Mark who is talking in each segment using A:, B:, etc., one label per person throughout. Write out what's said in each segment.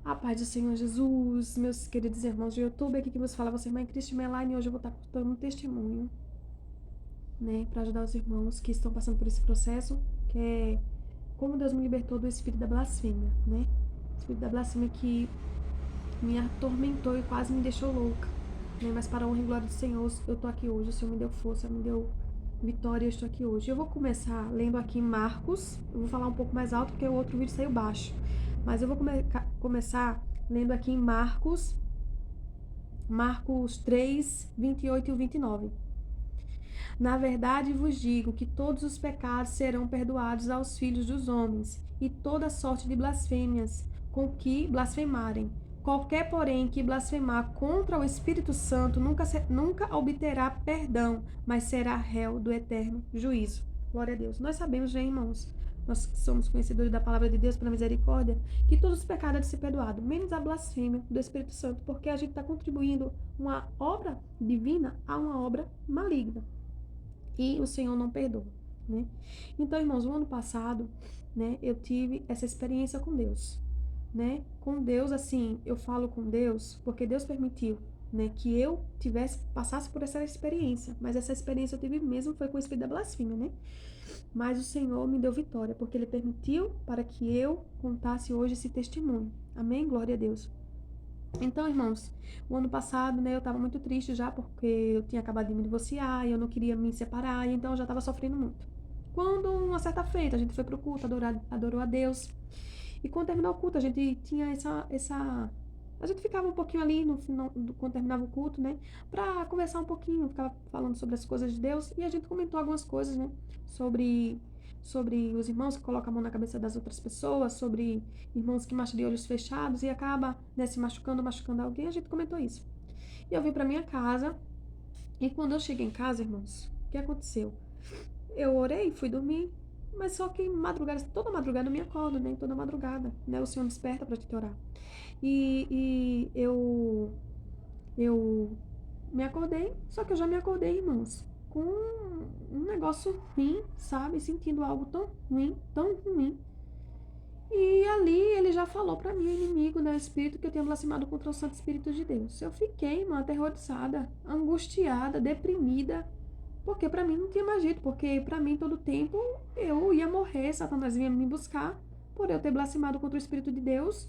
A: A paz do Senhor Jesus, meus queridos irmãos do YouTube, aqui que vos fala você, irmã Cristi Melanie, e hoje eu vou estar contando um testemunho, né, para ajudar os irmãos que estão passando por esse processo, que é como Deus me libertou do espírito da blasfêmia, né, espírito da blasfêmia que me atormentou e quase me deixou louca, né, mas para a honra e glória do Senhor, eu tô aqui hoje, o Senhor me deu força, me deu vitória, eu estou aqui hoje. Eu vou começar lendo aqui em Marcos, eu vou falar um pouco mais alto porque o outro vídeo saiu baixo, mas eu vou começar lendo aqui em Marcos 3, 28 e 29. Na verdade vos digo que todos os pecados serão perdoados aos filhos dos homens, e toda sorte de blasfêmias com que blasfemarem. Qualquer, porém, que blasfemar contra o Espírito Santo nunca obterá perdão, mas será réu do eterno juízo. Glória a Deus. Nós sabemos, né, irmãos, nós que somos conhecedores da palavra de Deus pela misericórdia, que todos os pecados devem ser perdoados, menos a blasfêmia do Espírito Santo, porque a gente está contribuindo uma obra divina a uma obra maligna. E o Senhor não perdoa, né? Então, irmãos, o ano passado, né, eu tive essa experiência com Deus, né? Com Deus, assim, eu falo com Deus porque Deus permitiu, né, que eu passasse por essa experiência, mas essa experiência eu tive mesmo foi com o espírito da blasfêmia, né? Mas o Senhor me deu vitória, porque Ele permitiu para que eu contasse hoje esse testemunho. Amém? Glória a Deus. Então, irmãos, o ano passado, né, eu tava muito triste já, porque eu tinha acabado de me divorciar e eu não queria me separar, e então eu já tava sofrendo muito. Quando, uma certa feita, a gente foi pro culto, adorou a Deus, e quando terminou o culto, a gente tinha a gente ficava um pouquinho ali no final, quando terminava o culto, né, pra conversar um pouquinho, ficava falando sobre as coisas de Deus, e a gente comentou algumas coisas, né, sobre, sobre os irmãos que colocam a mão na cabeça das outras pessoas, sobre irmãos que marcham de olhos fechados e acaba, né, se machucando alguém, a gente comentou isso. E eu vim pra minha casa, e quando eu cheguei em casa, irmãos, o que aconteceu? Eu orei, fui dormir, mas só que toda madrugada eu me acordo, né? Toda madrugada, né? O Senhor me desperta pra te orar. E eu me acordei, só que eu já me acordei, irmãos, com um negócio ruim, sabe? Sentindo algo tão ruim, tão ruim. E ali ele já falou pra mim, o inimigo, né, o espírito, que eu tinha blasfemado contra o Santo Espírito de Deus. Eu fiquei, mano, aterrorizada, angustiada, deprimida, porque pra mim não tinha mais jeito, porque pra mim todo tempo eu ia morrer, Satanás vinha me buscar por eu ter blasfemado contra o Espírito de Deus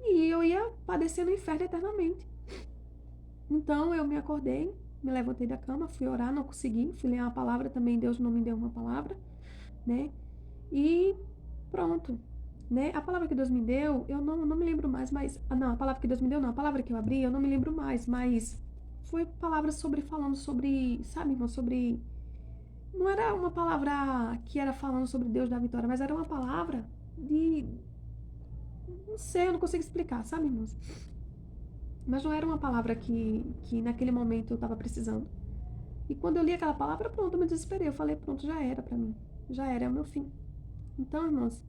A: e eu ia padecer no inferno eternamente. Então eu me acordei, me levantei da cama, fui orar, não consegui, fui ler uma palavra também, Deus não me deu uma palavra, né? E pronto, né? A palavra que Deus me deu, eu não me lembro mais, mas não, a palavra que Deus me deu não, a palavra que eu abri, eu não me lembro mais, mas foi palavra falando sobre, sabe, irmão, sobre não era uma palavra que era falando sobre Deus da vitória, mas era uma palavra de não sei, eu não consigo explicar, sabe, irmãos? Mas não era uma palavra que naquele momento eu estava precisando. E quando eu li aquela palavra, pronto, eu me desesperei. Eu falei, pronto, já era pra mim. Já era, é o meu fim. Então, irmãos,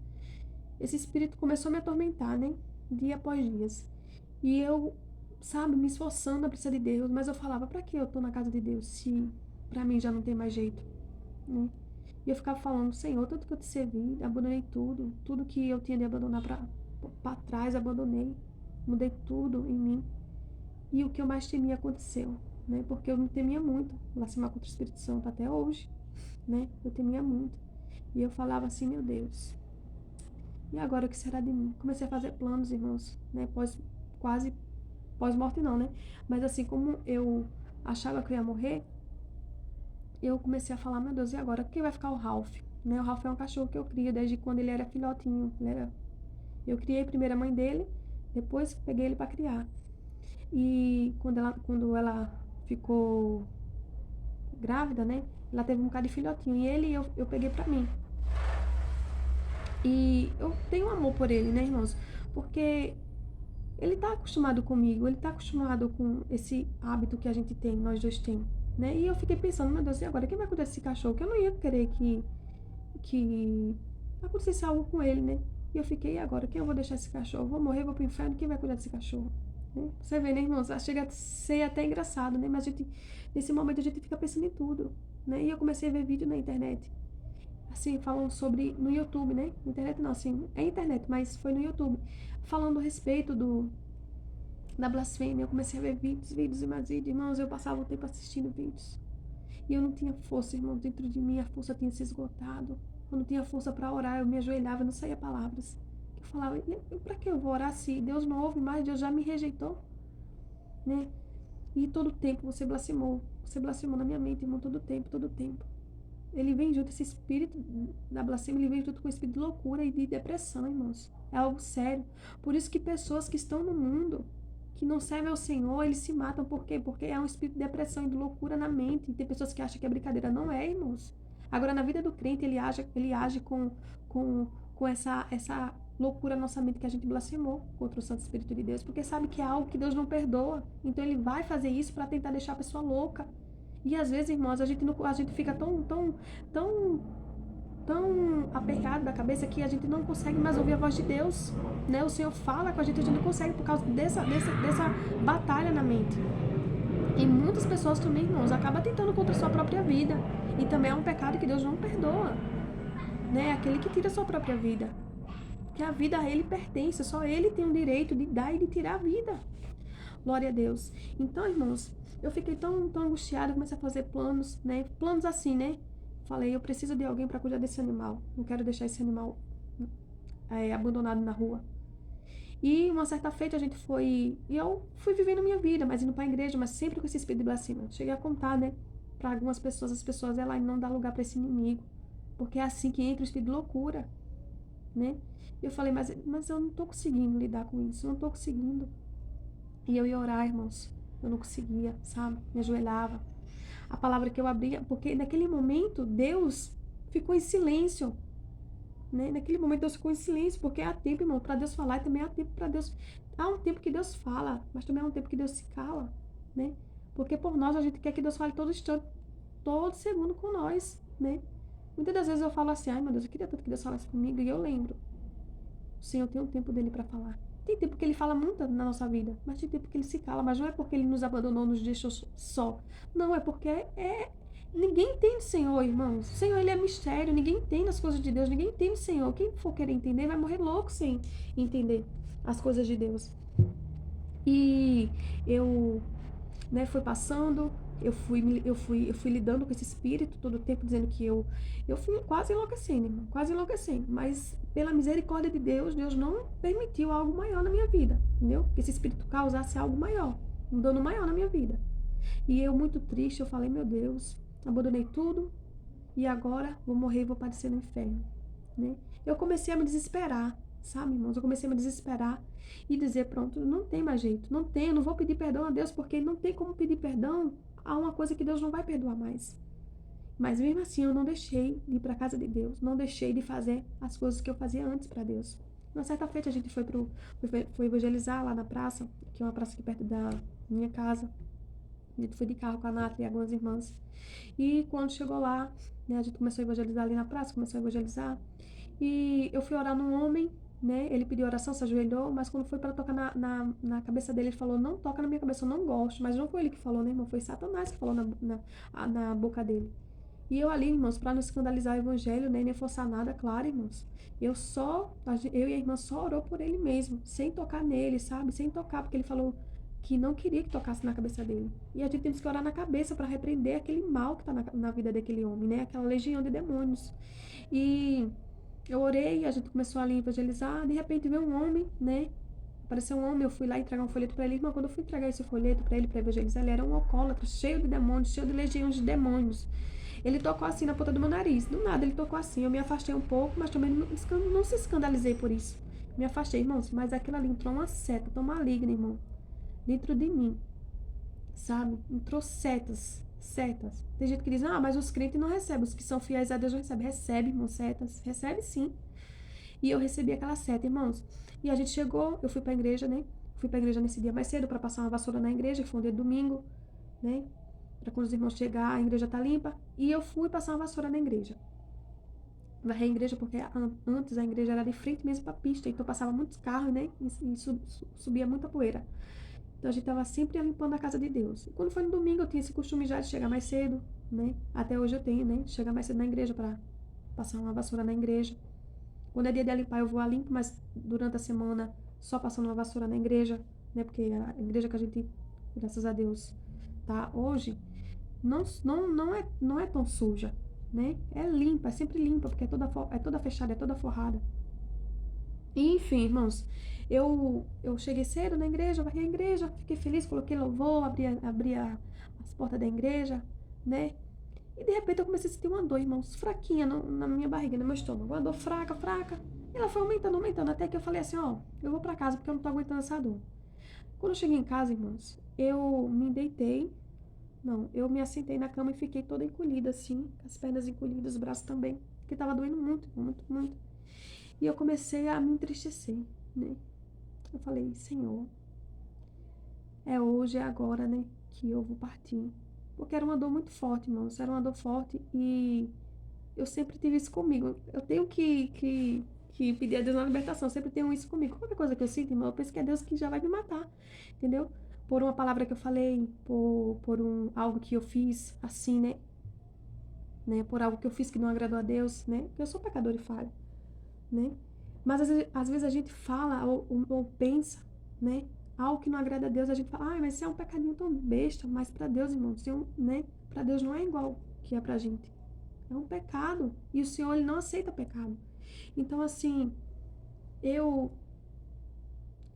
A: esse espírito começou a me atormentar, né? Dia após dias. E eu, sabe, me esforçando a precisar de Deus, mas eu falava, pra que eu tô na casa de Deus se pra mim já não tem mais jeito, né? E eu ficava falando, Senhor, tanto que eu te servi, abandonei tudo, tudo que eu tinha de abandonar pra trás, abandonei, mudei tudo em mim. E o que eu mais temia aconteceu, né? Porque eu me temia muito, blasfemar contra o Espírito Santo até hoje, né? Eu temia muito. E eu falava assim, meu Deus, e agora o que será de mim? Comecei a fazer planos, irmãos, né? Quase pós-morte não, né? Mas assim, como eu achava que eu ia morrer, eu comecei a falar, meu Deus, e agora? Quem vai ficar o Ralph? Né? O Ralph é um cachorro que eu crio desde quando ele era filhotinho. Eu criei primeiro a mãe dele, depois peguei ele para criar. E quando ela ficou grávida, né? Ela teve um bocado de filhotinho. E eu peguei pra mim. E eu tenho amor por ele, né, irmãos? Porque ele tá acostumado comigo, ele tá acostumado com esse hábito que a gente tem, nós dois temos, né? E eu fiquei pensando, meu Deus, e agora quem vai cuidar desse cachorro? Que eu não ia querer que acontecesse algo com ele, né? E eu fiquei, e agora quem eu vou deixar esse cachorro? Eu vou morrer, vou pro inferno, quem vai cuidar desse cachorro? Né? Você vê, né, irmãos? Chega a ser até engraçado, né? Mas nesse momento a gente fica pensando em tudo, né? E eu comecei a ver vídeo na internet assim, falando sobre, no YouTube, né? Internet não, assim, é internet, mas foi no YouTube, falando a respeito da blasfêmia. Eu comecei a ver vídeos e mais vídeos, irmãos, eu passava o tempo assistindo vídeos. E eu não tinha força, irmão, dentro de mim a força tinha se esgotado. Eu não tinha força para orar, eu me ajoelhava e não saía palavras. Eu falava, pra que eu vou orar se Deus não ouve mais, Deus já me rejeitou, né? E todo tempo você blasfemou na minha mente, irmão, todo tempo, todo tempo. Ele vem junto, esse espírito da blasfêmia, ele vem junto com o espírito de loucura e de depressão, irmãos. É algo sério. Por isso que pessoas que estão no mundo, que não servem ao Senhor, eles se matam. Por quê? Porque é um espírito de depressão e de loucura na mente. E tem pessoas que acham que é brincadeira. Não é, irmãos. Agora, na vida do crente, ele age com essa loucura na nossa mente, que a gente blasfemou contra o Santo Espírito de Deus, porque sabe que é algo que Deus não perdoa. Então ele vai fazer isso para tentar deixar a pessoa louca. E às vezes, irmãos, a gente fica tão aperreado da cabeça que a gente não consegue mais ouvir a voz de Deus, né? O Senhor fala com a gente não consegue por causa dessa batalha na mente. E muitas pessoas também, irmãos, acabam tentando contra a sua própria vida. E também é um pecado que Deus não perdoa, né? Aquele que tira a sua própria vida. Que a vida a ele pertence, só ele tem o direito de dar e de tirar a vida. Glória a Deus. Então, irmãos, eu fiquei tão angustiada, comecei a fazer planos, né? Planos assim, né? Falei, eu preciso de alguém para cuidar desse animal. Não quero deixar esse animal abandonado na rua. E uma certa feita a gente foi... E eu fui vivendo minha vida, mas indo para a igreja, mas sempre com esse espírito de blasfêmia. Cheguei a contar, né? Para algumas pessoas, as pessoas, ela não dá lugar para esse inimigo. Porque é assim que entra o espírito de loucura, né? E eu falei, mas eu não tô conseguindo lidar com isso. Não tô conseguindo. E eu ia orar, irmãos. Eu não conseguia, sabe? Me ajoelhava. A palavra que eu abria, porque naquele momento Deus ficou em silêncio, né? Naquele momento Deus ficou em silêncio, porque há tempo, irmão, para Deus falar e também há tempo para Deus. Há um tempo que Deus fala, mas também há um tempo que Deus se cala, né? Porque por nós a gente quer que Deus fale todo instante, todo segundo com nós, né? Muitas das vezes eu falo assim, ai meu Deus, eu queria tanto que Deus falasse comigo, e eu lembro. O Senhor tem um tempo dele para falar. Tem tempo que ele fala muito na nossa vida, mas tem tempo que ele se cala. Mas não é porque ele nos abandonou, nos deixou só. Não, é porque ninguém entende o Senhor, irmãos. O Senhor, ele é mistério. Ninguém entende as coisas de Deus. Ninguém entende o Senhor. Quem for querer entender vai morrer louco sem entender as coisas de Deus. E eu, né, foi passando, eu fui lidando com esse espírito todo o tempo, dizendo que eu fui quase enlouquecendo, irmão, quase enlouquecendo, mas pela misericórdia de Deus, Deus não permitiu algo maior na minha vida, entendeu? Que esse espírito causasse algo maior, um dano maior na minha vida. E eu, muito triste, eu falei, meu Deus, abandonei tudo e agora vou morrer e vou padecer no inferno, né? Eu comecei a me desesperar, sabe, irmãos? Eu comecei a me desesperar e dizer, pronto, não tem mais jeito, não tem, eu não vou pedir perdão a Deus, porque não tem como pedir perdão a uma coisa que Deus não vai perdoar mais. Mas mesmo assim, eu não deixei de ir para a casa de Deus, não deixei de fazer as coisas que eu fazia antes para Deus. Na certa feita, a gente foi evangelizar lá na praça, que é uma praça aqui perto da minha casa. A gente foi de carro com a Nathalie e algumas irmãs. E quando chegou lá, né, a gente começou a evangelizar ali na praça, começou a evangelizar. E eu fui orar num homem, né? Ele pediu oração, se ajoelhou, mas quando foi para tocar na cabeça dele, ele falou, não toca na minha cabeça, eu não gosto. Mas não foi ele que falou, né, irmão? Foi Satanás que falou na boca dele. E eu ali, irmãos, para não escandalizar o evangelho, né, nem forçar nada, claro, irmãos. Eu e a irmã só orou por ele mesmo, sem tocar nele, sabe? Sem tocar, porque ele falou que não queria que tocasse na cabeça dele. E a gente temos que orar na cabeça para repreender aquele mal que está na vida daquele homem, né? Aquela legião de demônios. E eu orei, a gente começou ali a evangelizar, de repente veio um homem, né? Apareceu um homem, eu fui lá entregar um folheto para ele. Irmão, quando eu fui entregar esse folheto para ele, para evangelizar, ele era um alcoólatra, cheio de demônios, cheio de legiões de demônios. Ele tocou assim na ponta do meu nariz. Do nada ele tocou assim. Eu me afastei um pouco, mas também não se escandalizei por isso. Me afastei, irmãos, mas aquilo ali entrou uma seta tão maligna, irmão, dentro de mim, sabe? Entrou setas. Tem gente que diz, mas os crentes não recebem, os que são fiéis a Deus não recebem. Recebe, irmão, setas. Recebe sim. E eu recebi aquela seta, irmãos. E a gente chegou, eu fui pra igreja, né? Fui pra igreja nesse dia mais cedo pra passar uma vassoura na igreja, que foi um dia de domingo, né? Pra quando os irmãos chegar, a igreja tá limpa. E eu fui passar uma vassoura na igreja. Varrer a igreja, porque antes a igreja era de frente mesmo pra pista, então passava muitos carros, né? E subia muita poeira. Então a gente tava sempre limpando a casa de Deus. E quando foi no domingo, eu tinha esse costume já de chegar mais cedo, né? Até hoje eu tenho, né? Chegar mais cedo na igreja pra passar uma vassoura na igreja. Quando é dia de limpar, eu vou a limpo, mas durante a semana só passando uma vassoura na igreja, né? Porque a igreja que a gente, graças a Deus, tá hoje, não é tão suja, né? É limpa, é sempre limpa, porque é toda fechada, é toda forrada. E, enfim, irmãos, eu cheguei cedo na igreja, varri a igreja, fiquei feliz, coloquei louvor, abri as portas da igreja, né? E de repente eu comecei a sentir uma dor, irmãos, fraquinha na minha barriga, no meu estômago. Uma dor fraca, fraca. E ela foi aumentando, aumentando, até que eu falei assim, ó, eu vou pra casa porque eu não tô aguentando essa dor. Quando eu cheguei em casa, irmãos, eu me deitei, não, eu me assentei na cama e fiquei toda encolhida, assim, com as pernas encolhidas, os braços também, porque tava doendo muito, muito, muito. E eu comecei a me entristecer, né? Eu falei, Senhor, é hoje, é agora, né, que eu vou partir. Porque era uma dor muito forte, irmãos, era uma dor forte e eu sempre tive isso comigo. Eu tenho que pedir a Deus uma libertação, eu sempre tenho isso comigo. Qualquer coisa que eu sinto, irmão, eu penso que é Deus que já vai me matar, entendeu? Por uma palavra que eu falei, algo que eu fiz assim, né? Por algo que eu fiz que não agradou a Deus, né? Porque eu sou pecador e falho, né? Mas às vezes a gente fala ou pensa, né? Algo que não agrada a Deus, a gente fala, mas isso é um pecadinho tão besta, mas para Deus, irmão, né? Para Deus não é igual que é pra gente. É um pecado. E o Senhor, ele não aceita pecado. Então, assim, eu,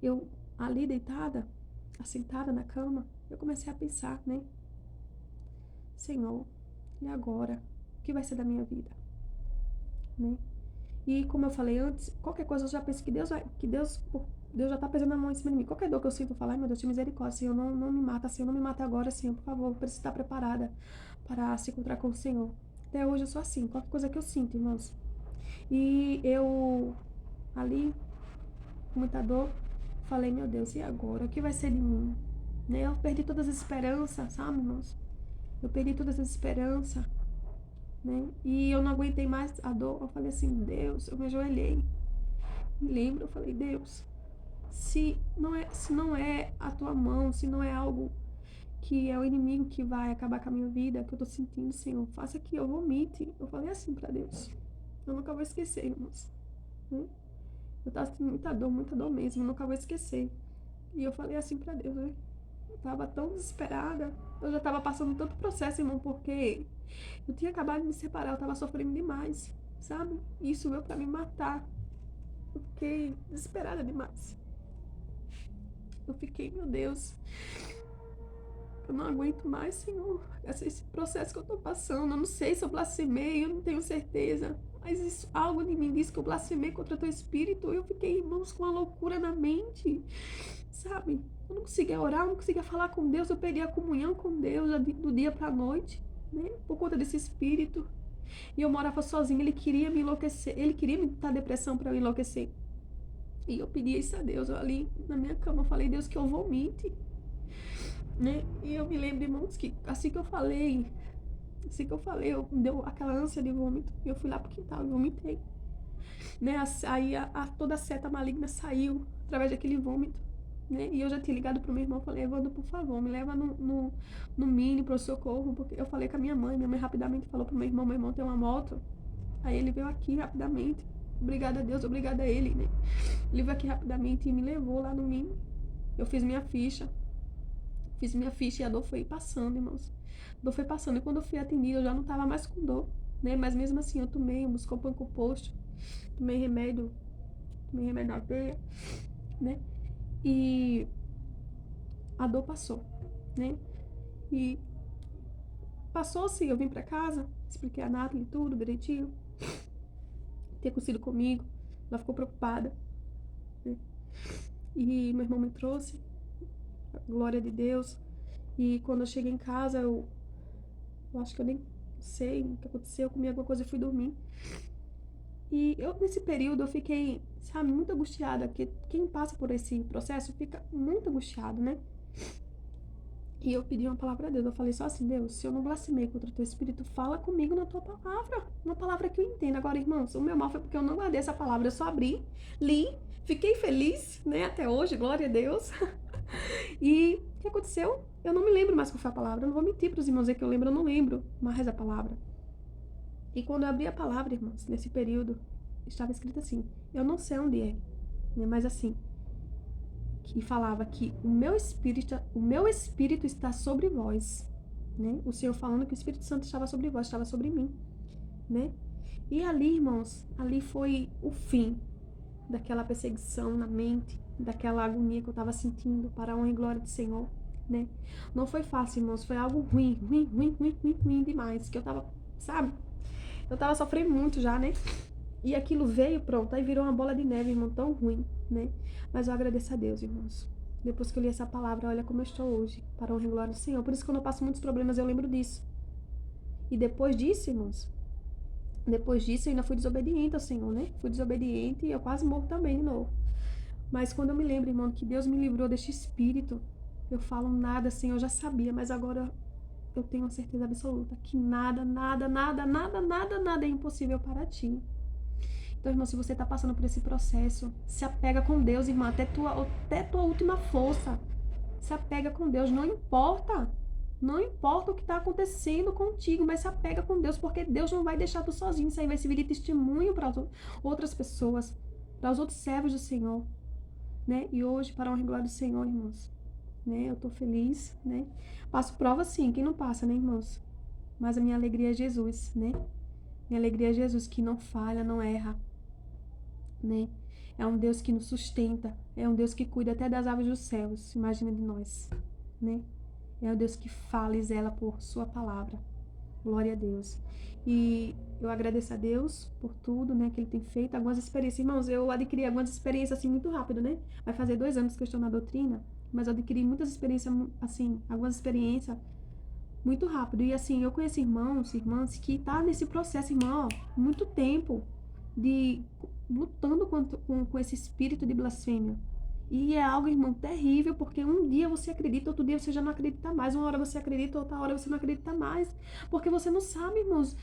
A: eu ali deitada, assentada na cama, eu comecei a pensar, né? Senhor, e agora? O que vai ser da minha vida? Né? E como eu falei antes, qualquer coisa eu já penso que Deus já tá pesando a mão em cima de mim. Qualquer dor que eu sinto, eu falo, ai meu Deus, tenha misericórdia, Senhor, não me mata, Senhor, não me mata agora, Senhor, por favor, eu preciso estar preparada para se encontrar com o Senhor. Até hoje eu sou assim, qualquer coisa que eu sinto, irmãos. E eu, ali, com muita dor, falei, meu Deus, e agora? O que vai ser de mim? Né? Eu perdi todas as esperanças, sabe, irmãos? Eu perdi todas as esperanças, né? E eu não aguentei mais a dor. Eu falei assim, Deus, eu me ajoelhei. Me lembro, eu falei, Deus, se não é a tua mão, se não é algo que é o inimigo que vai acabar com a minha vida, que eu tô sentindo, Senhor, faça que eu vomite. Eu falei assim pra Deus. Eu nunca vou esquecer, irmãos. Né? Eu tava sentindo muita dor mesmo, eu nunca vou esquecer. E eu falei assim pra Deus, né? Eu tava tão desesperada. Eu já tava passando tanto processo, irmão, porque eu tinha acabado de me separar, eu tava sofrendo demais, sabe? E isso veio pra me matar. Eu fiquei desesperada demais. Eu fiquei, meu Deus, eu não aguento mais, Senhor, esse processo que eu tô passando. Eu não sei se eu blasfemei, eu não tenho certeza. Mas algo de mim diz que eu blasfemei contra teu espírito. Eu fiquei, irmãos, com uma loucura na mente, sabe? Eu não conseguia orar, eu não conseguia falar com Deus. Eu perdi a comunhão com Deus do dia pra noite, né? Por conta desse espírito. E eu morava sozinha, ele queria me enlouquecer, ele queria me dar depressão pra eu enlouquecer. E eu pedi isso a Deus, eu ali na minha cama, eu falei, Deus, que eu vomite, né? E eu me lembro, irmãos, que assim que eu falei, eu me deu aquela ânsia de vômito, e eu fui lá pro quintal e vomitei, né? Aí toda a seta maligna saiu através daquele vômito, né? E eu já tinha ligado pro meu irmão, falei, Evandro, por favor, me leva no Mini pro socorro, porque eu falei com a minha mãe rapidamente falou pro meu irmão tem uma moto, aí ele veio aqui rapidamente, obrigada a Deus, obrigada a ele, né? Ele veio aqui rapidamente e me levou lá no Mini, eu fiz minha ficha e a dor foi passando, irmãos. A dor foi passando e quando eu fui atendida eu já não tava mais com dor, né? Mas mesmo assim eu tomei um Buscopan composto, tomei remédio na veia, né? E a dor passou, né? E passou assim, eu vim pra casa, expliquei a Nathalie tudo direitinho, tinha acontecido comigo, ela ficou preocupada, né? E meu irmão me trouxe, glória de Deus. E quando eu cheguei em casa, eu acho que eu nem sei o que aconteceu, eu comi alguma coisa e fui dormir. E nesse período, eu fiquei, sabe, muito angustiada, porque quem passa por esse processo fica muito angustiado, né? E eu pedi uma palavra a Deus, eu falei só assim, Deus, se eu não blasfemei contra o teu espírito, fala comigo na tua palavra, uma palavra que eu entenda. Agora, irmãos, o meu mal foi porque eu não guardei essa palavra, eu só abri, li, fiquei feliz, né, até hoje, glória a Deus. E o que aconteceu? Eu não me lembro mais qual foi a palavra, eu não vou mentir para os irmãos dizer que eu lembro, eu não lembro mais a palavra. E quando eu abri a palavra, irmãos, nesse período, estava escrito assim, eu não sei onde é, né, mas assim, que falava que o meu espírito está sobre vós, né? O Senhor falando que o Espírito Santo estava sobre vós, estava sobre mim, né? E ali, irmãos, ali foi o fim daquela perseguição na mente, daquela agonia que eu estava sentindo para a honra e glória do Senhor, né? Não foi fácil, irmãos, foi algo ruim demais, que eu tava, sabe? Eu tava sofrendo muito já, né? E aquilo veio, pronto, aí virou uma bola de neve, irmão, tão ruim, né? Mas eu agradeço a Deus, irmãos. Depois que eu li essa palavra, olha como eu estou hoje, para a honra e glória do Senhor. Por isso que quando eu passo muitos problemas, eu lembro disso. E depois disso, irmãos, depois disso eu ainda fui desobediente ao Senhor, né? Fui desobediente e eu quase morro também de novo. Mas quando eu me lembro, irmão, que Deus me livrou deste espírito, eu falo nada, assim, eu já sabia, mas agora eu tenho uma certeza absoluta que nada é impossível para ti. Então, irmão, se você está passando por esse processo, se apega com Deus, irmão, até tua última força. Se apega com Deus, não importa. Não importa o que está acontecendo contigo, mas se apega com Deus, porque Deus não vai deixar tu sozinho. Isso aí vai servir de testemunho para outras pessoas, para os outros servos do Senhor, né? E hoje, para a honra e glória do Senhor, irmãos, né? Eu tô feliz, né? Passo prova sim, quem não passa, né, irmãos? Mas a minha alegria é Jesus, né? Minha alegria é Jesus, que não falha, não erra, né? É um Deus que nos sustenta, é um Deus que cuida até das aves dos céus, imagina de nós, né? É um Deus que fala e zela por sua palavra. Glória a Deus. E eu agradeço a Deus por tudo, né, que Ele tem feito. Algumas experiências, irmãos, eu adquiri algumas experiências assim muito rápido, né? Vai fazer 2 anos que eu estou na doutrina, mas eu adquiri muitas experiências, assim, algumas experiências muito rápido. E assim, eu conheço irmãos, irmãs que tá nesse processo, irmão, ó, muito tempo de lutando com esse espírito de blasfêmia. E é algo, irmão, terrível, porque um dia você acredita, outro dia você já não acredita mais. Uma hora você acredita, outra hora você não acredita mais. Porque você não sabe, irmãos,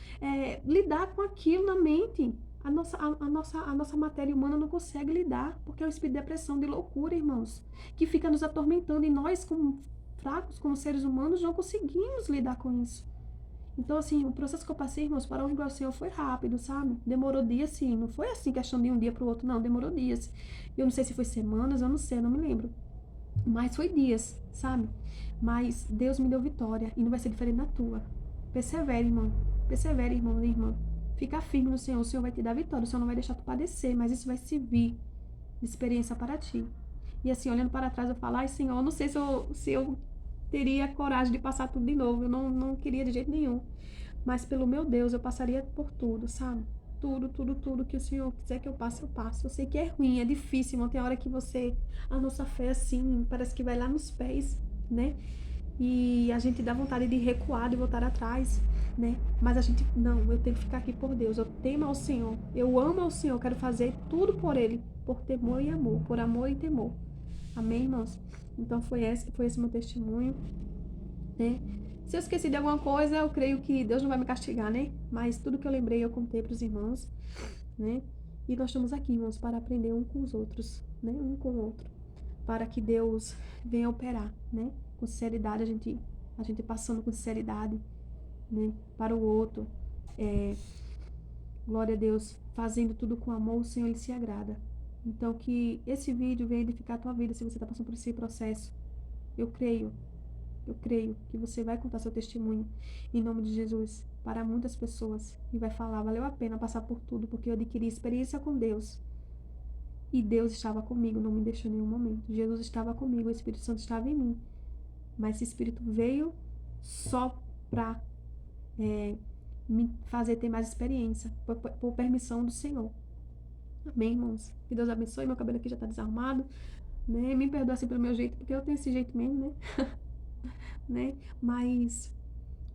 A: lidar com aquilo na mente. A nossa matéria humana não consegue lidar, porque é um espírito de depressão, de loucura, irmãos, que fica nos atormentando. E nós, como fracos, como seres humanos, não conseguimos lidar com isso. Então, assim, o processo que eu passei, irmãos, para onde o Senhor foi rápido, sabe? Demorou dias, sim. Não foi assim, questão de um dia para o outro, não. Demorou dias. Eu não sei se foi semanas, eu não sei, eu não me lembro. Mas foi dias, sabe? Mas Deus me deu vitória e não vai ser diferente na tua. Persevere, irmão. Persevere, irmão e irmã. Fica firme no Senhor. O Senhor vai te dar vitória. O Senhor não vai deixar tu padecer, mas isso vai servir de experiência para ti. E assim, olhando para trás, eu falo, ai, Senhor, eu não sei se eu teria coragem de passar tudo de novo. Eu não queria de jeito nenhum. Mas pelo meu Deus, eu passaria por tudo, sabe? Tudo que o Senhor quiser que eu passe, eu passo. Eu sei que é ruim, é difícil, irmão. Tem hora que a nossa fé, assim, parece que vai lá nos pés, né? E a gente dá vontade de recuar, de voltar atrás, né? Mas a gente, não, eu tenho que ficar aqui por Deus. Eu temo ao Senhor. Eu amo ao Senhor. Eu quero fazer tudo por Ele. Por temor e amor. Por amor e temor. Amém, irmãos? Então foi esse meu testemunho, né? Se eu esqueci de alguma coisa, eu creio que Deus não vai me castigar, né? Mas tudo que eu lembrei, eu contei para os irmãos, né? E nós estamos aqui, irmãos, para aprender um com os outros, né? Um com o outro. Para que Deus venha operar, né? Com sinceridade, a gente passando com sinceridade, né? Para o outro. Glória a Deus, fazendo tudo com amor, o Senhor, Ele se agrada. Então, que esse vídeo venha edificar a tua vida, se você está passando por esse processo. Eu creio que você vai contar seu testemunho em nome de Jesus para muitas pessoas e vai falar, valeu a pena passar por tudo, porque eu adquiri experiência com Deus e Deus estava comigo, não me deixou em nenhum momento. Jesus estava comigo, o Espírito Santo estava em mim, mas esse Espírito veio só para me fazer ter mais experiência, por permissão do Senhor. Amém, irmãos? Que Deus abençoe. Meu cabelo aqui já tá desarrumado, né? Me perdoa assim pelo meu jeito, porque eu tenho esse jeito mesmo, né? né? Mas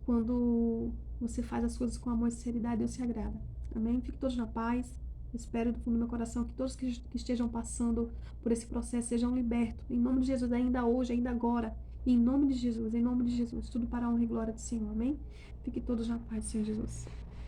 A: quando você faz as coisas com amor e sinceridade, Deus se agrada. Amém? Fiquem todos na paz. Espero do fundo do meu coração que todos que estejam passando por esse processo sejam libertos. Em nome de Jesus, ainda hoje, ainda agora. Em nome de Jesus, em nome de Jesus. Tudo para a honra e glória do Senhor. Amém? Fiquem todos na paz, Senhor Jesus.